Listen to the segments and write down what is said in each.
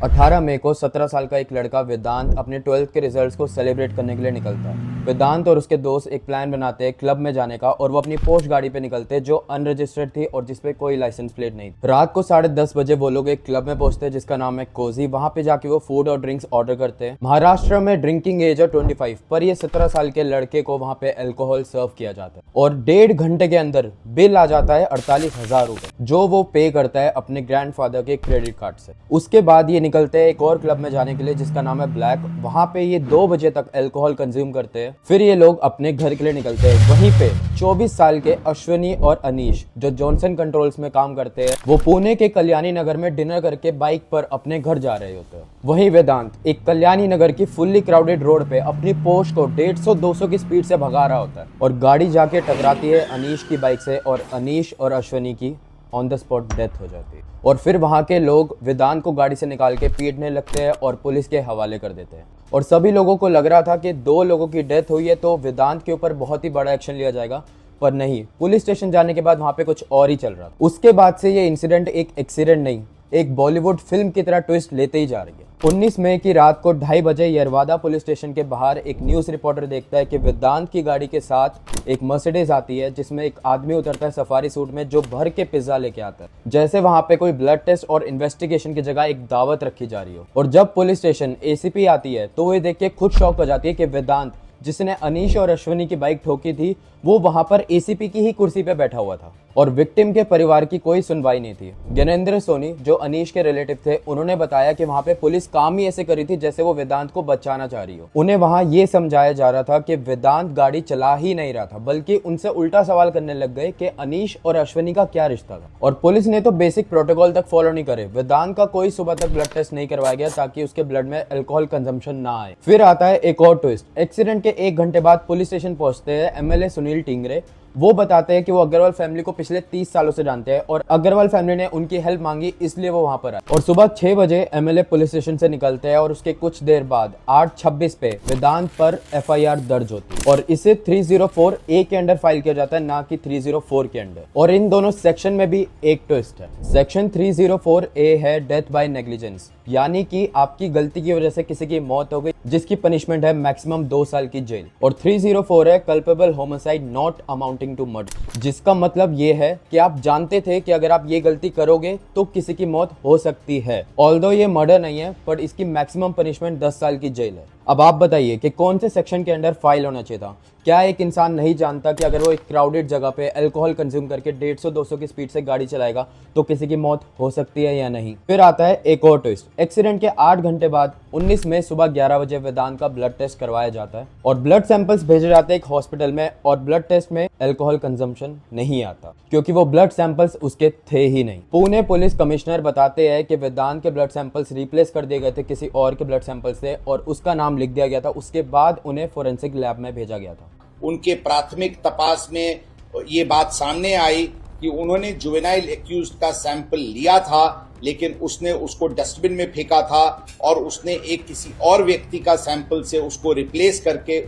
18 मई को 17 साल का एक लड़का वेदांत अपने 12th के रिजल्ट्स को सेलिब्रेट करने के लिए निकलता है। वेदांत और उसके दोस्त एक प्लान बनाते हैं क्लब में जाने का और वो अपनी पोर्श गाड़ी पे निकलते हैं जो अनरजिस्टर्ड थी और जिसपे कोई लाइसेंस प्लेट नहीं थी। रात को 10:30 बजे वो लोग एक क्लब में पहुंचते हैं जिसका नाम है कोजी। वहां पे जाके वो फूड और ड्रिंक्स ऑर्डर करते हैं। महाराष्ट्र में ड्रिंकिंग एज है 25, पर ये 17 साल के लड़के को वहां पे अल्कोहल सर्व किया जाता है और 1.5 घंटे के अंदर बिल आ जाता है 48,000 रुपए, जो वो पे करता है अपने ग्रैंडफादर के क्रेडिट कार्ड से। उसके बाद ये निकलते हैं एक और क्लब में जाने के लिए जिसका नाम है ब्लैक। वहां पे ये 2 बजे तक अल्कोहल कंज्यूम करते हैं। फिर ये लोग अपने घर के लिए निकलते हैं। वहीं पे 24 साल के अश्विनी और अनीश जो जॉनसन कंट्रोल्स में काम करते हैं, वो पुणे के कल्याणी नगर में डिनर करके बाइक पर अपने घर जा रहे होते हैं। वहीं वेदांत एक कल्याणी नगर की फुल्ली क्राउडेड रोड पे अपनी पोर्श को 150-200 की स्पीड से भगा रहा होता है और गाड़ी जाके टकराती है अनीश की बाइक से और अनीश और अश्विनी की ऑन द स्पॉट डेथ हो जाती है। और फिर वहां के लोग वेदांत को गाड़ी से निकाल के पीटने लगते हैं और पुलिस के हवाले कर देते हैं। और सभी लोगों को लग रहा था कि 2 लोगों की डेथ हुई है तो वेदांत के ऊपर बहुत ही बड़ा एक्शन लिया जाएगा, पर नहीं। पुलिस स्टेशन जाने के बाद वहां पे कुछ और ही चल रहा था। उसके बाद से ये इंसिडेंट एक एक्सीडेंट नहीं, एक बॉलीवुड फिल्म की तरह ट्विस्ट लेते ही जा रही है। 19 मई की रात को 2:30 बजे यरवादा पुलिस स्टेशन के बाहर एक न्यूज़ रिपोर्टर देखता है कि वेदांत की गाड़ी के साथ एक मर्सिडीज आती है जिसमें एक आदमी उतरता है सफारी सूट में जो भर के पिज्जा लेके आता है, जैसे वहां पे कोई ब्लड टेस्ट और इन्वेस्टिगेशन की जगह एक दावत रखी जा रही हो। और जब पुलिस स्टेशन एसीपी आती है तो वो देख के खुद शॉक हो जाती है कि वेदांत जिसने अनीश और अश्विनी की बाइक ठोकी थी वो वहां पर एसीपी की ही कुर्सी पे बैठा हुआ था और विक्टिम के परिवार की कोई सुनवाई नहीं थी। ज्ञानेंद्र सोनी जो अनीश के रिलेटिव थे, उन्होंने बताया कि वहां पे पुलिस काम ही ऐसे करी थी जैसे वो वेदांत को बचाना चाह रही हो। उन्हें वहां ये समझाया जा रहा था कि वेदांत गाड़ी चला ही नहीं रहा था, बल्कि उनसे उल्टा सवाल करने लग गए कि अनीश और अश्विनी का क्या रिश्ता था। और पुलिस ने तो बेसिक प्रोटोकॉल तक फॉलो नहीं करे। वेदांत का कोई सुबह तक ब्लड टेस्ट नहीं करवाया गया ताकि उसके ब्लड में अल्कोहल कंजम्पशन ना आए। फिर आता है एक और ट्विस्ट। एक्सीडेंट के 1 घंटे बाद पुलिस स्टेशन पहुंचते हैं एमएलए सुनील टिंगरे। वो बताते हैं कि वो अग्रवाल फैमिली को पिछले 30 सालों से जानते हैं और अग्रवाल फैमिली ने उनकी हेल्प मांगी इसलिए वो वहां पर आए। और सुबह 6 बजे एमएलए पुलिस स्टेशन से निकलते हैं और उसके कुछ देर बाद 8:26 पे वेदांत पर एफआईआर दर्ज होती है और इसे 304 ए के अंडर फाइल किया जाता है, ना कि 304 के अंडर। और इन दोनों सेक्शन में भी एक ट्विस्ट है। सेक्शन 304 ए है डेथ बाय नेग्लिजेंस, यानी कि आपकी गलती की वजह से किसी की मौत हो गई जिसकी पनिशमेंट है मैक्सिमम 2 साल की जेल। और 304 है culpable homicide not amounting to murder, जिसका मतलब ये है कि आप जानते थे कि अगर आप ये गलती करोगे तो किसी की मौत हो सकती है। ऑल्दो ये मर्डर नहीं है, पर इसकी मैक्सिमम पनिशमेंट 10 साल की जेल है। अब आप बताइए कि कौन से सेक्शन के अंडर फाइल होना चाहिए था? क्या एक इंसान नहीं जानता कि अगर वो एक क्राउडेड जगह पे अल्कोहल कंज्यूम करके 150-200 की स्पीड से गाड़ी चलाएगा तो किसी की मौत हो सकती है या नहीं? फिर आता है एक और ट्विस्ट। एक्सीडेंट के 8 घंटे बाद 19 मई सुबह 11 बजे वेदांत का ब्लड टेस्ट करवाया जाता है और ब्लड सैंपल्स भेजे जाते हैं एक हॉस्पिटल में और ब्लड टेस्ट में अल्कोहल कंजम्पशन नहीं आता क्योंकि वो ब्लड सैंपल्स उसके थे ही नहीं। पुणे पुलिस कमिश्नर बताते हैं कि वेदांत के ब्लड सैंपल्स रिप्लेस कर दिए गए थे किसी और के ब्लड सैंपल्स से और उसका नाम लिख दिया गया था। उसके बाद उन्हें फोरेंसिक लैब में भेजा गया था। उनके प्राथमिक तपास में ये बात सामने आई कि उन्होंने जुवेनाइल एक्यूज्ड का सैंपल लिया था, लेकिन उसने उसको डस्टबिन में फेंका था और उसने एक किसी और व्यक्ति का सैंपल से उसको रिप्लेस करके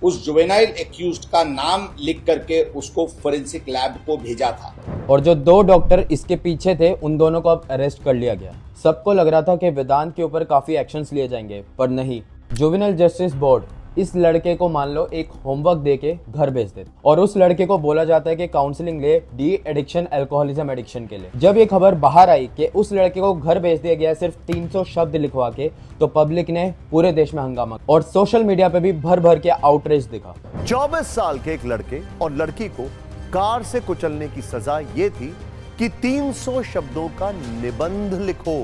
उस जुवेनाइल एक्यूज्ड का नाम लिख करके उसको फोरेंसिक लैब को भेजा था। और जो 2 डॉक्टर इसके पीछे थे उन दोनों को अब अरेस्ट कर लिया गया। सबको लग रहा था कि वेदांत के ऊपर काफी एक्शंस लिए जाएंगे, पर नहीं। जुवेनाइल जस्टिस बोर्ड इस लड़के को मान लो एक होमवर्क देके घर भेज देते और उस लड़के को बोला जाता है कि काउंसलिंग ले डी एडिक्शन अल्कोहलिज्म एडिक्शन के लिए। जब ये खबर बाहर आई कि उस लड़के को घर भेज दिया गया सिर्फ 300 शब्द लिखवा के, तो पब्लिक ने पूरे देश में हंगामा और सोशल मीडिया पे भी भर भर के आउटरीच दिखा। 24 साल के एक लड़के और लड़की को कार से कुचलने की सजा यह थी कि 300 शब्दों का निबंध लिखो।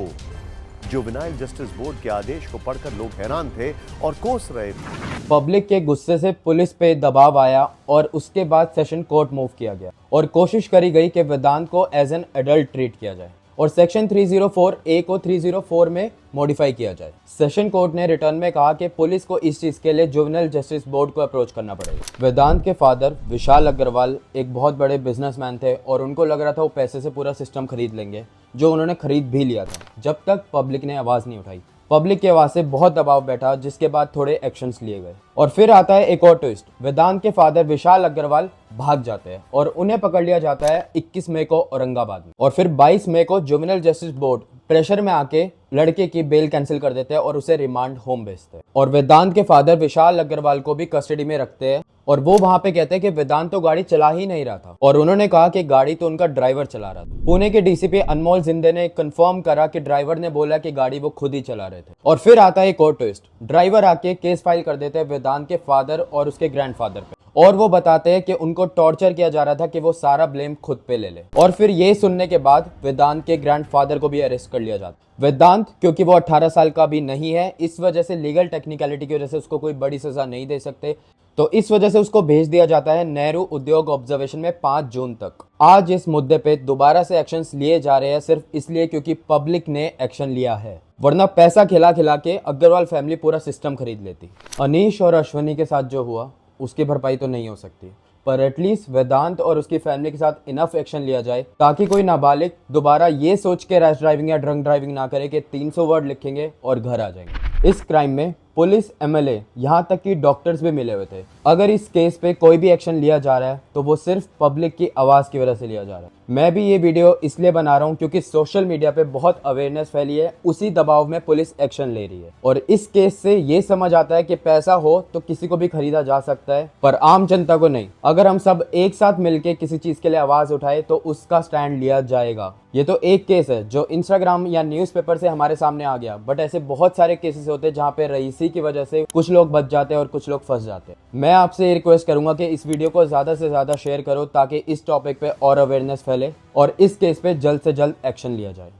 जुवेनाइल जस्टिस बोर्ड के आदेश को पढ़कर लोग हैरान थे और कोस रहे थे। पब्लिक के गुस्से से पुलिस पे दबाव आया और उसके बाद सेशन कोर्ट मूव किया गया और कोशिश करी गई कि वेदांत को एज एन एडल्ट ट्रीट किया जाए और सेक्शन 304 ए को 304 में मॉडिफाई किया जाए। सेशन कोर्ट ने रिटर्न में कहा कि पुलिस को इस चीज के लिए जुवेनाइल जस्टिस बोर्ड को अप्रोच करना पड़ेगा। वेदांत के फादर विशाल अग्रवाल एक बहुत बड़े बिजनेसमैन थे और उनको लग रहा था वो पैसे से पूरा सिस्टम खरीद लेंगे, जो उन्होंने खरीद भी लिया था जब तक पब्लिक ने आवाज नहीं उठाई। पब्लिक की आवाज से बहुत दबाव बैठा, जिसके बाद थोड़े एक्शंस लिए गए। और फिर आता है एक और ट्विस्ट। वेदांत के फादर विशाल अग्रवाल भाग जाते हैं और उन्हें पकड़ लिया जाता है 21 मई को औरंगाबाद में। और फिर 22 मई को जुवेनाइल जस्टिस बोर्ड प्रेशर में आके लड़के की बेल कैंसिल कर देते हैं और उसे रिमांड होम भेजते हैं। और वेदांत के फादर विशाल अग्रवाल को भी कस्टडी में रखते हैं और वो वहां पे कहते हैं कि वेदांत तो गाड़ी चला ही नहीं रहा था, और उन्होंने कहा कि गाड़ी तो उनका ड्राइवर चला रहा था। पुणे के डीसीपी अनमोल जिंदे ने कंफर्म करा कि ड्राइवर ने बोला कि गाड़ी वो खुद ही चला रहे थे। और फिर आता है एक और ट्विस्ट। ड्राइवर आके केस फाइल कर देते हैं वेदांत के फादर और उसके ग्रैंडफादर पे, और वो बताते हैं कि उनको टॉर्चर किया जा रहा था कि वो सारा ब्लेम खुद पे ले ले। और फिर ये सुनने के बाद वेदांत के ग्रैंडफादर को भी अरेस्ट कर लिया जाता है। वेदांत, क्योंकि वो 18 साल का भी नहीं है, इस वजह से लीगल टेक्निकलिटी की वजह से उसको कोई बड़ी सजा नहीं दे सकते, तो इस वजह से उसको भेज दिया जाता है नेहरू उद्योग ऑब्जर्वेशन में 5 जून तक। आज इस मुद्दे पे दोबारा से एक्शंस लिए जा रहे हैं सिर्फ इसलिए क्योंकि पब्लिक ने एक्शन लिया है, वरना पैसा खिला खिला के अग्रवाल फैमिली पूरा सिस्टम खरीद लेती। अनीश और अश्वनी के साथ जो हुआ उसकी भरपाई तो नहीं हो सकती, पर एटलीस्ट वेदांत और उसकी फैमिली के साथ इनफ एक्शन लिया जाए ताकि कोई नाबालिग दोबारा ये सोच के रैश ड्राइविंग या ड्रंक ड्राइविंग ना करे कि 300 वर्ड लिखेंगे और घर आ जाएंगे। इस क्राइम में पुलिस, एमएलए, यहाँ तक कि डॉक्टर्स भी मिले हुए थे। अगर इस केस पे कोई भी एक्शन लिया जा रहा है तो वो सिर्फ पब्लिक की आवाज़ की वजह से लिया जा रहा है। मैं भी ये वीडियो इसलिए बना रहा हूँ क्योंकि सोशल मीडिया पे बहुत अवेयरनेस फैली है, उसी दबाव में पुलिस एक्शन ले रही है। और इस केस से ये समझ आता है कि पैसा हो तो किसी को भी खरीदा जा सकता है, पर आम जनता को नहीं। अगर हम सब एक साथ मिलके किसी चीज़ के लिए आवाज़ उठाए तो उसका स्टैंड लिया जाएगा। ये तो एक केस है जो इंस्टाग्राम या न्यूज़पेपर से हमारे सामने आ गया, बट ऐसे बहुत सारे केसेस होते हैं जहाँ पे रईसी की वजह से कुछ लोग बच जाते हैं और कुछ लोग फंस जाते हैं। मैं आपसे ये रिक्वेस्ट करूंगा कि इस वीडियो को ज़्यादा से ज़्यादा शेयर करो ताकि इस टॉपिक पे और अवेयरनेस फैले और इस केस पे जल्द से जल्द एक्शन लिया जाए।